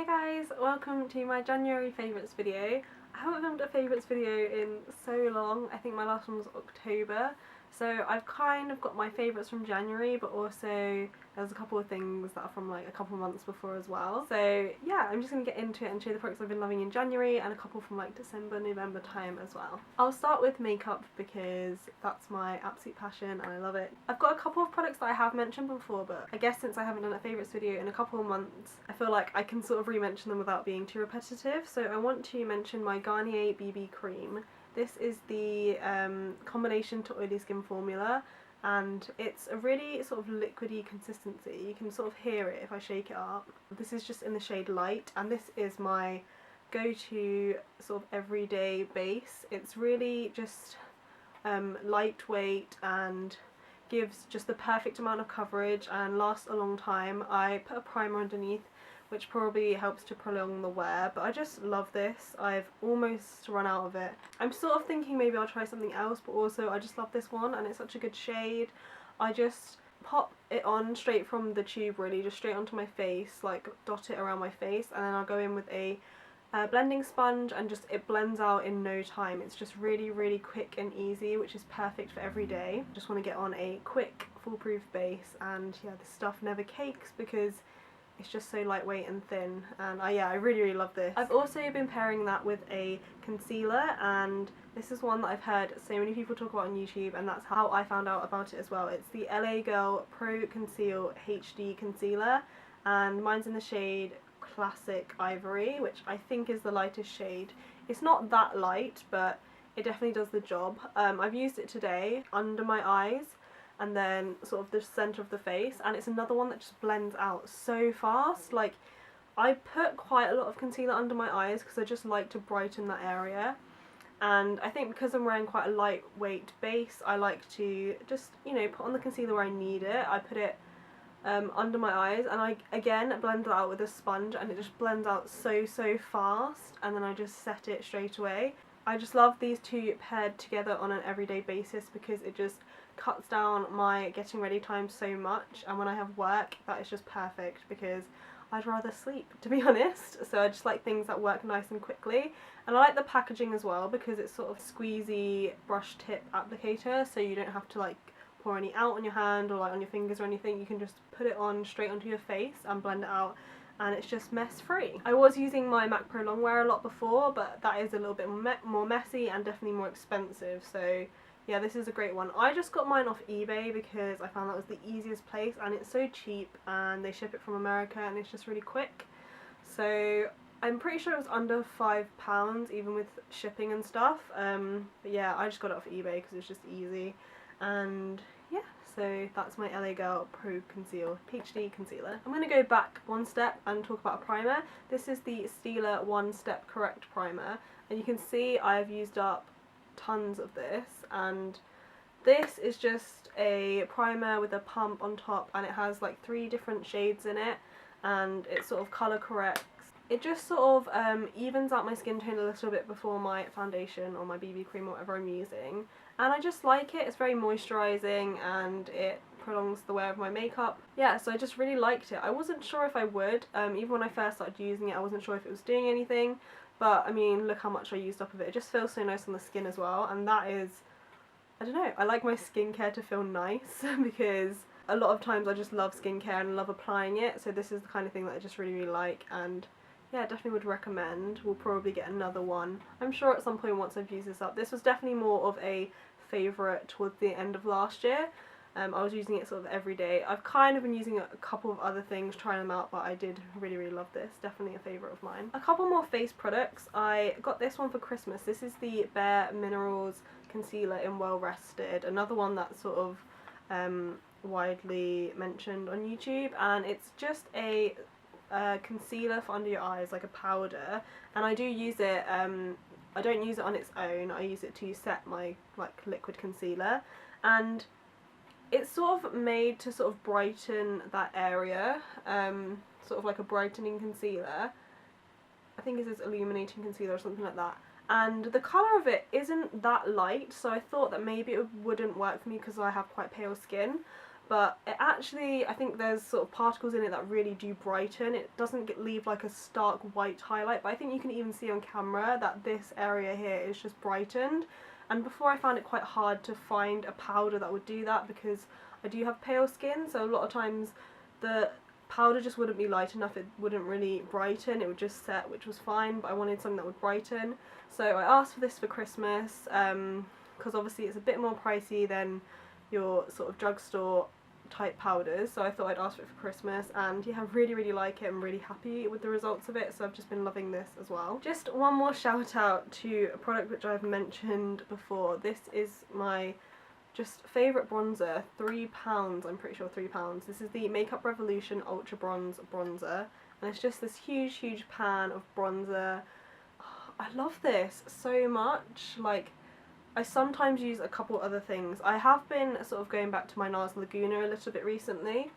Hey guys, welcome to my January favourites video. I haven't filmed a favourites video in so long. I think my last one was October. So I've kind of got my favourites from January, but also there's a couple of things that are from like a couple of months before as well. So yeah, I'm just going to get into it and show you the products I've been loving in January and a couple from like December, November time as well. I'll start with makeup because that's my absolute passion and I love it. I've got a couple of products that I have mentioned before, but I guess since I haven't done a favourites video in a couple of months, I feel like I can sort of re-mention them without being too repetitive. So I want to mention my Garnier BB cream. This is the combination to oily skin formula, and it's a really sort of liquidy consistency. You can sort of hear it if I shake it up. This is just in the shade Light, and this is my go-to sort of everyday base. It's really just lightweight and gives just the perfect amount of coverage and lasts a long time. I put a primer underneath, which probably helps to prolong the wear, but I just love this. I've almost run out of it. I'm sort of thinking maybe I'll try something else, but also I just love this one and it's such a good shade. I just pop it on straight from the tube, really, just straight onto my face, like dot it around my face, and then I'll go in with a blending sponge and just it blends out in no time. It's just really quick and easy, which is perfect for every day. Just want to get on a quick foolproof base, and yeah, this stuff never cakes because it's just so lightweight and thin, and yeah, I really love this. I've also been pairing that with a concealer, and this is one that I've heard so many people talk about on YouTube, and that's how I found out about it as well. It's the LA Girl Pro Conceal HD Concealer, and mine's in the shade Classic Ivory, which I think is the lightest shade. It's not that light, but it definitely does the job. I've used it today under my eyes and then sort of the centre of the face, and it's another one that just blends out so fast. Like, I put quite a lot of concealer under my eyes because I just like to brighten that area, and I think because I'm wearing quite a lightweight base, I like to just, you know, put on the concealer where I need it. I put it under my eyes, and I again blend it out with a sponge, and it just blends out so fast, and then I just set it straight away. I just love these two paired together on an everyday basis because it just cuts down my getting ready time so much, and when I have work, that is just perfect because I'd rather sleep, to be honest. So I just like things that work nice and quickly, and I like the packaging as well because it's sort of squeezy brush tip applicator, so you don't have to like pour any out on your hand or like on your fingers or anything. You can just put it on straight onto your face and blend it out, and it's just mess free. I was using my MAC Pro Longwear a lot before, but that is a little bit more messy and definitely more expensive, so yeah, this is a great one. I just got mine off eBay because I found that was the easiest place, and it's so cheap, and they ship it from America, and it's just really quick. So I'm pretty sure it was under £5 even with shipping and stuff, but yeah, I just got it off eBay because it's just easy. And yeah, so that's my LA Girl Pro Conceal HD Concealer. I'm going to go back one step and talk about a primer. This is the Stila One Step Correct Primer, and you can see I've used up tons of this, and this is just a primer with a pump on top, and it has like 3 different shades in it, and it sort of colour corrects. It just sort of evens out my skin tone a little bit before my foundation or my BB cream or whatever I'm using, and I just like it. It's very moisturising and it prolongs the wear of my makeup. Yeah, so I just really liked it. I wasn't sure if I would, even when I first started using it I wasn't sure if it was doing anything, but I mean, look how much I used up of it. It just feels so nice on the skin as well, and that is, I don't know, I like my skincare to feel nice because a lot of times I just love skincare and love applying it, so this is the kind of thing that I just really like, and yeah, definitely would recommend. We'll probably get another one, I'm sure, at some point once I've used this up. This was definitely more of a favourite towards the end of last year. I was using it sort of every day. I've kind of been using a couple of other things, trying them out, but I did really love this. Definitely a favourite of mine. A couple more face products. I got this one for Christmas. This is the Bare Minerals Concealer in Well Rested. Another one that's sort of widely mentioned on YouTube, and it's just a concealer for under your eyes, like a powder, and I do use it, I don't use it on its own, I use it to set my like liquid concealer, and it's sort of made to sort of brighten that area, sort of like a brightening concealer. I think it says Illuminating concealer or something like that, and the colour of it isn't that light, so I thought that maybe it wouldn't work for me because I have quite pale skin, but it actually, I think there's sort of particles in it that really do brighten. It doesn't leave like a stark white highlight, but I think you can even see on camera that this area here is just brightened. And before I found it quite hard to find a powder that would do that because I do have pale skin, so a lot of times the powder just wouldn't be light enough, it wouldn't really brighten, it would just set, which was fine, but I wanted something that would brighten. So I asked for this for Christmas, because obviously it's a bit more pricey than your sort of drugstore type powders, so I thought I'd ask for it for Christmas, and yeah, I really like it. I'm really happy with the results of it, so I've just been loving this as well. Just one more shout out to a product which I've mentioned before. This is my just favourite bronzer, £3, I'm pretty sure £3. This is the Makeup Revolution Ultra Bronze Bronzer, and it's just this huge pan of bronzer. I love this so much. Like, I sometimes use a couple other things. I have been sort of going back to my NARS Laguna a little bit recently,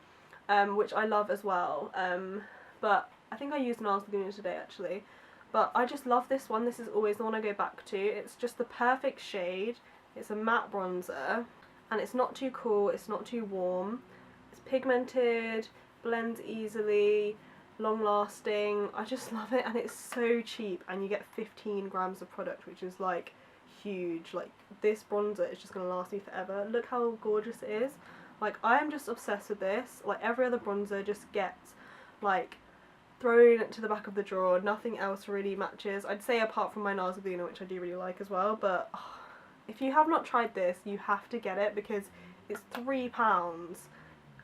which I love as well, but I think I used NARS Laguna today actually. But I just love this one. This is always the one I go back to. It's just the perfect shade. It's a matte bronzer, and it's not too cool, it's not too warm. It's pigmented, blends easily, long lasting. I just love it, and it's so cheap, and you get 15 grams of product, which is like huge. Like, this bronzer is just going to last me forever. Look how gorgeous it is. Like, I am just obsessed with this. Like, every other bronzer just gets like thrown to the back of the drawer. Nothing else really matches, I'd say, apart from my NARS Laguna, which I do really like as well. But if you have not tried this, you have to get it because it's £3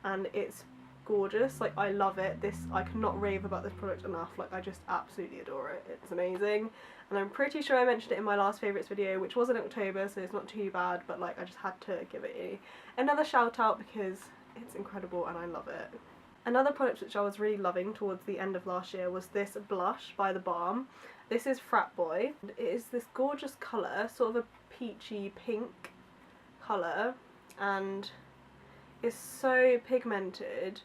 and it's gorgeous. Like, I love it. I cannot rave about this product enough. Like, I just absolutely adore it. It's amazing. And I'm pretty sure I mentioned it in my last favourites video, which was in October, so it's not too bad, but like, I just had to give it another shout out because it's incredible and I love it. Another product which I was really loving towards the end of last year was this blush by the Balm. This is Frat Boy. It is this gorgeous colour, sort of a peachy pink colour, and it's so pigmented,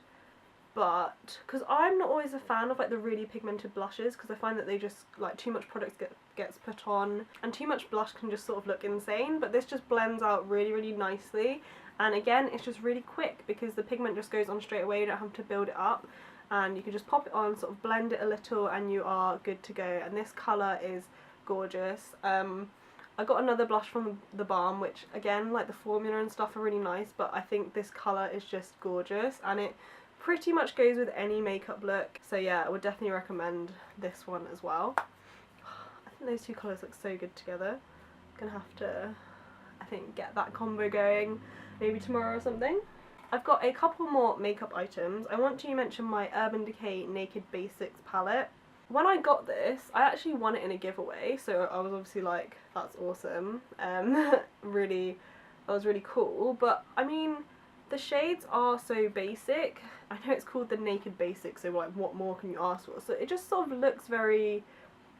but because I'm not always a fan of like the really pigmented blushes, because I find that they just, like, too much product gets put on, and too much blush can just sort of look insane, but this just blends out really nicely. And again, it's just really quick because the pigment just goes on straight away. You don't have to build it up, and you can just pop it on, sort of blend it a little, and you are good to go. And this colour is gorgeous. I got another blush from the Balm, which again, like, the formula and stuff are really nice, but I think this colour is just gorgeous, and it pretty much goes with any makeup look. So yeah, I would definitely recommend this one as well. I think those two colours look so good together. I'm gonna have to, I think, get that combo going maybe tomorrow or something. I've got a couple more makeup items. I want to mention my Urban Decay Naked Basics palette. When I got this, I actually won it in a giveaway, so I was obviously like, that's awesome. Really, that was really cool. But I mean, the shades are so basic. I know it's called the Naked Basics, so like, what more can you ask for? So it just sort of looks very,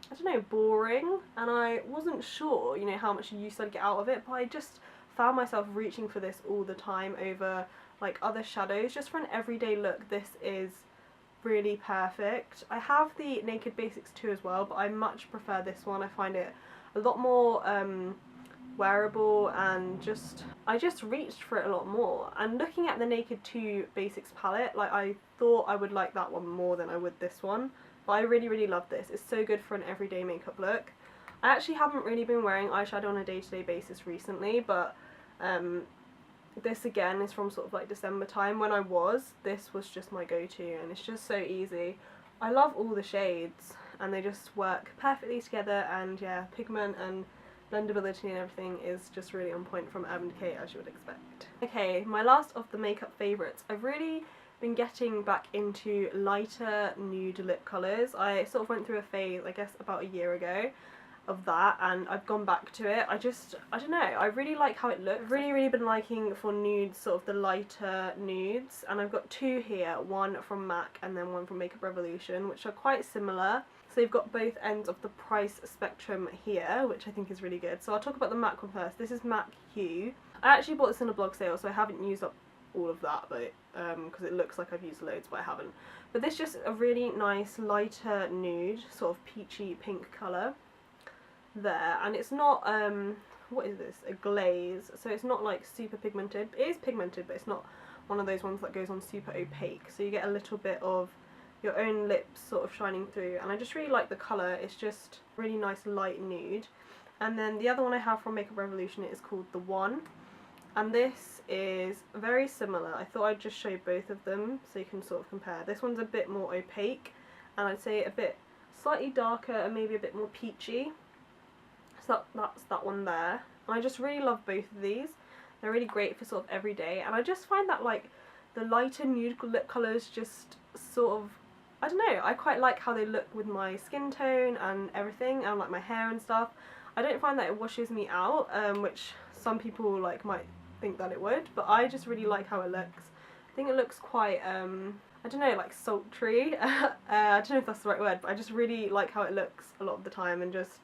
I don't know, boring, and I wasn't sure, you know, how much use I'd get out of it, but I just found myself reaching for this all the time over like other shadows. Just for an everyday look, this is really perfect. I have the Naked Basics 2 as well, but I much prefer this one. I find it a lot more wearable, and I just reached for it a lot more. And looking at the Naked 2 Basics palette, like, I thought I would like that one more than I would this one, but I really love this. It's so good for an everyday makeup look. I actually haven't really been wearing eyeshadow on a day-to-day basis recently, but this again is from sort of like December time. When this was just my go-to, and it's just so easy. I love all the shades, and they just work perfectly together, and yeah, pigment and blendability and everything is just really on point from Urban Decay, as you would expect. Okay, my last of the makeup favourites. I've really been getting back into lighter nude lip colours. I sort of went through a phase, I guess, about a year ago of that, and I've gone back to it. I don't know, I really like how it looks. I've really been liking for nudes, sort of the lighter nudes, and I've got two here, one from MAC and then one from Makeup Revolution, which are quite similar. So you've got both ends of the price spectrum here, which I think is really good. So I'll talk about the MAC one first. This is MAC Hue. I actually bought this in a blog sale, so I haven't used up all of that, but because it looks like I've used loads, but I haven't. But this is just a really nice lighter nude, sort of peachy pink colour there, and it's not what is this, a glaze, so it's not like super pigmented. It is pigmented, but it's not one of those ones that goes on super opaque, so you get a little bit of your own lips sort of shining through, and I just really like the colour. It's just really nice light nude. And then the other one I have from Makeup Revolution is called The One, and this is very similar. I thought I'd just show you both of them so you can sort of compare. This one's a bit more opaque, and I'd say a bit slightly darker and maybe a bit more peachy. So that's that one there. And I just really love both of these. They're really great for sort of everyday, and I just find that like the lighter nude lip colours just sort of, I don't know, I quite like how they look with my skin tone and everything, and like my hair and stuff. I don't find that it washes me out, which some people like might think that it would, but I just really like how it looks. I think it looks quite, I don't know, like sultry. I don't know if that's the right word, but I just really like how it looks a lot of the time, and just,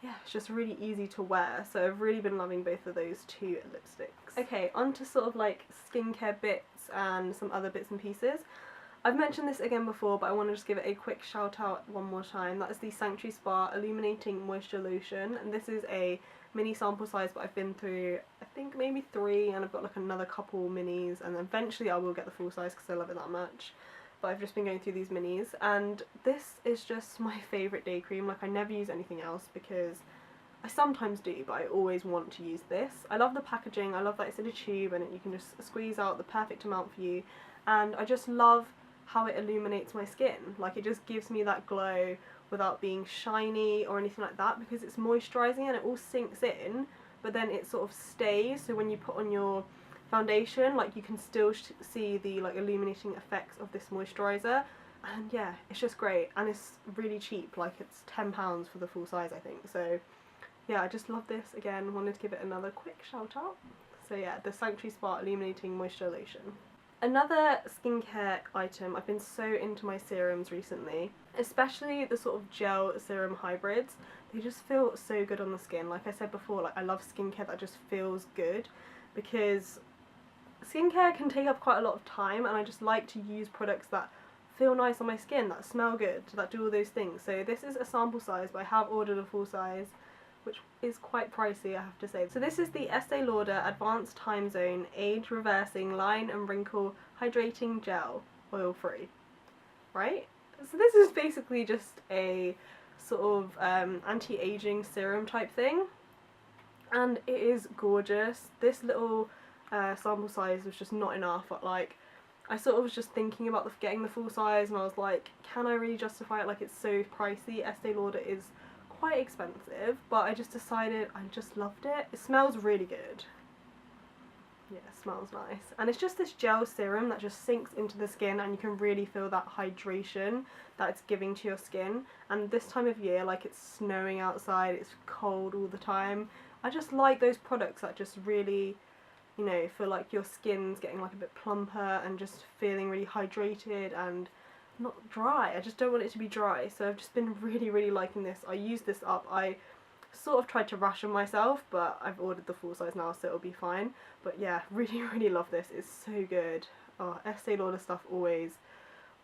yeah, it's just really easy to wear. So I've really been loving both of those two lipsticks. Okay, on to sort of like skincare bits and some other bits and pieces. I've mentioned this again before, but I want to just give it a quick shout out one more time. That is the Sanctuary Spa Illuminating Moisture Lotion, and this is a mini sample size, but I've been through I think maybe 3, and I've got like another couple minis, and eventually I will get the full size because I love it that much. But I've just been going through these minis, and this is just my favourite day cream. Like, I never use anything else because I sometimes do, but I always want to use this. I love the packaging, I love that it's in a tube and you can just squeeze out the perfect amount for you, and I just love how it illuminates my skin. Like, it just gives me that glow without being shiny or anything like that, because it's moisturising and it all sinks in, but then it sort of stays, so when you put on your foundation, like, you can still see the like illuminating effects of this moisturiser. And yeah, it's just great, and it's really cheap. Like, it's £10 for the full size, I think. So yeah, I just love this. Again, wanted to give it another quick shout out. So yeah, the Sanctuary Spa Illuminating Moisture Lotion. Another skincare item, I've been so into my serums recently, especially the sort of gel serum hybrids. They just feel so good on the skin. Like I said before, like, I love skincare that just feels good, because skincare can take up quite a lot of time, and I just like to use products that feel nice on my skin, that smell good, that do all those things. So this is a sample size, but I have ordered a full size, which is quite pricey, I have to say. So this is the Estee Lauder Advanced Time Zone Age Reversing Line and Wrinkle Hydrating Gel, oil free, right? So this is basically just a sort of anti-aging serum type thing, and it is gorgeous. This little sample size was just not enough. But like, I sort of was just thinking about getting the full size, and I was like, can I really justify it? Like, it's so pricey. Estee Lauder is quite expensive, but I just decided I just loved it. It smells really good. Yeah, it smells nice. And it's just this gel serum that just sinks into the skin, and you can really feel that hydration that it's giving to your skin. And this time of year, like, it's snowing outside, it's cold all the time. I just like those products that just really, you know, feel like your skin's getting like a bit plumper and just feeling really hydrated and not dry. I just don't want it to be dry, so I've just been really liking this. I used this up. I sort of tried to ration myself, but I've ordered the full size now, so it'll be fine. But yeah, really love this. It's so good. Oh, Estee Lauder stuff always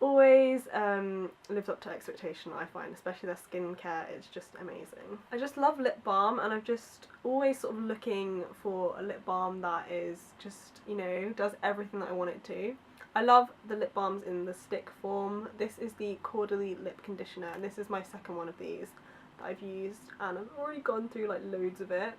lives up to expectation, I find, especially their skincare. It's just amazing. I just love lip balm, and I'm just always sort of looking for a lip balm that is just, you know, does everything that I want it to. I love the lip balms in the stick form. This is the Caudalie Lip Conditioner, and this is my second one of these that I've used, and I've already gone through like loads of it.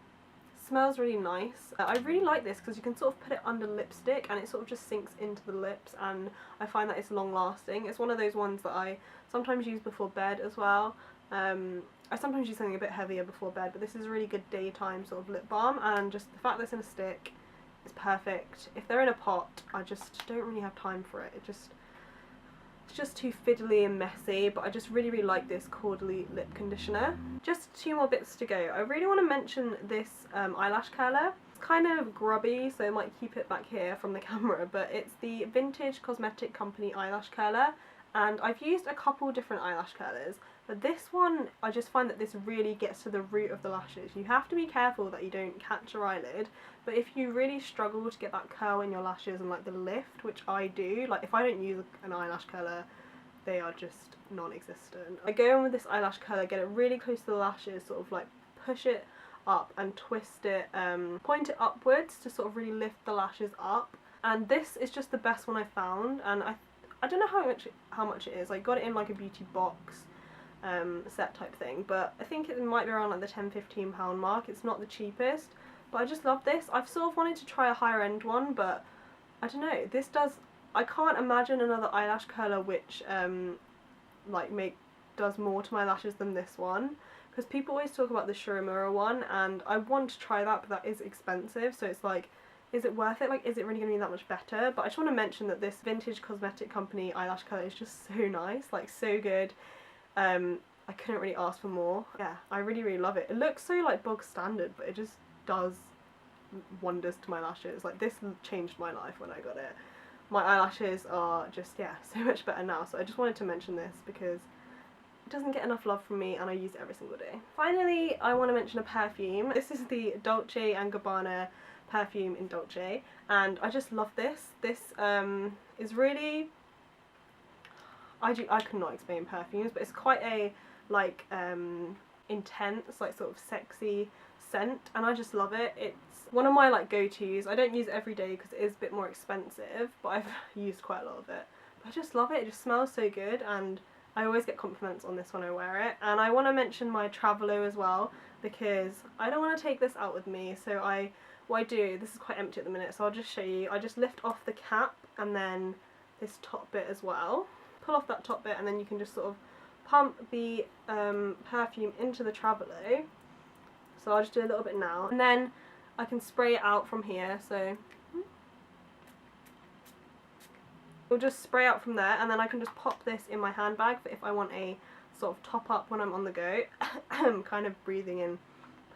Smells really nice. I really like this because you can sort of put it under lipstick and it sort of just sinks into the lips, and I find that it's long lasting. It's one of those ones that I sometimes use before bed as well. I sometimes use something a bit heavier before bed, but this is a really good daytime sort of lip balm, and just the fact that it's in a stick is perfect. If they're in a pot, I just don't really have time for it. It's just too fiddly and messy, but I just really like this Caudalie Lip Conditioner. Just 2 more bits to go. I really want to mention this eyelash curler. It's kind of grubby, so I might keep it back here from the camera, but it's the Vintage Cosmetic Company eyelash curler, and I've used a couple different eyelash curlers, but this one, I just find that this really gets to the root of the lashes. You have to be careful that you don't catch your eyelid, but if you really struggle to get that curl in your lashes and like the lift, which I do, like if I don't use an eyelash curler, they are just non-existent. I go in with this eyelash curler, get it really close to the lashes, sort of like push it up and twist it, point it upwards to sort of really lift the lashes up, and this is just the best one I found, and I don't know how much it is. I got it in like a beauty box set type thing, but I think it might be around like the £10–15 mark. It's not the cheapest, but I just love this. I've sort of wanted to try a higher end one, but I don't know, this does, I can't imagine another eyelash curler which does more to my lashes than this one, because people always talk about the Shiramura one, and I want to try that, but that is expensive, so it's like, is it worth it? Like, is it really going to be that much better? But I just want to mention that this vintage Cosmetic Company eyelash colour is just so nice, like so good. I couldn't really ask for more. Yeah, I really, really love it. It looks so like bog standard, but it just does wonders to my lashes. Like, this changed my life when I got it. My eyelashes are just, yeah, so much better now. So I just wanted to mention this because it doesn't get enough love from me and I use it every single day. Finally, I want to mention a perfume. This is the Dolce & Gabbana perfume in Dolce, and I just love this. This is really, I could not explain perfumes, but it's quite a like intense, like sort of sexy scent, and I just love it. It's one of my like go-tos. I don't use it every day because it is a bit more expensive, but I've used quite a lot of it. But I just love it. It just smells so good, and I always get compliments on this when I wear it. And I want to mention my Travelo as well, because I don't want to take this out with me, so what I do, this is quite empty at the minute, so I'll just show you. I just lift off the cap and then this top bit as well. Pull off that top bit, and then you can just sort of pump the perfume into the Travelo. So I'll just do a little bit now, and then I can spray it out from here. So we'll just spray out from there, and then I can just pop this in my handbag for if I want a sort of top up when I'm on the go. I'm kind of breathing in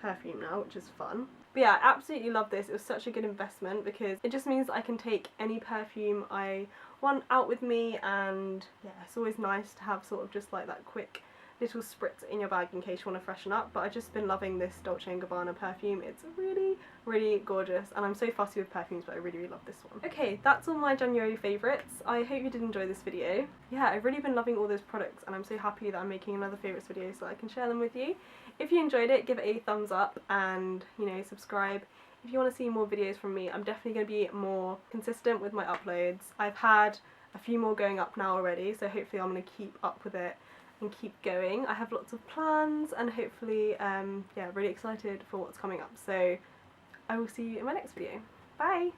perfume now, which is fun. But yeah, I absolutely love this. It was such a good investment because it just means that I can take any perfume I want out with me, and yeah, it's always nice to have sort of just like that quick little spritz in your bag in case you want to freshen up. But I've just been loving this Dolce & Gabbana perfume. It's really, really gorgeous, and I'm so fussy with perfumes, but I really, really love this one. Okay, that's all my January favourites. I hope you did enjoy this video. Yeah, I've really been loving all those products, and I'm so happy that I'm making another favourites video so that I can share them with you. If you enjoyed it, give it a thumbs up, and, you know, subscribe if you want to see more videos from me. I'm definitely going to be more consistent with my uploads. I've had a few more going up now already, so hopefully I'm going to keep up with it and keep going. I have lots of plans, and hopefully, yeah, really excited for what's coming up. So I will see you in my next video. Bye!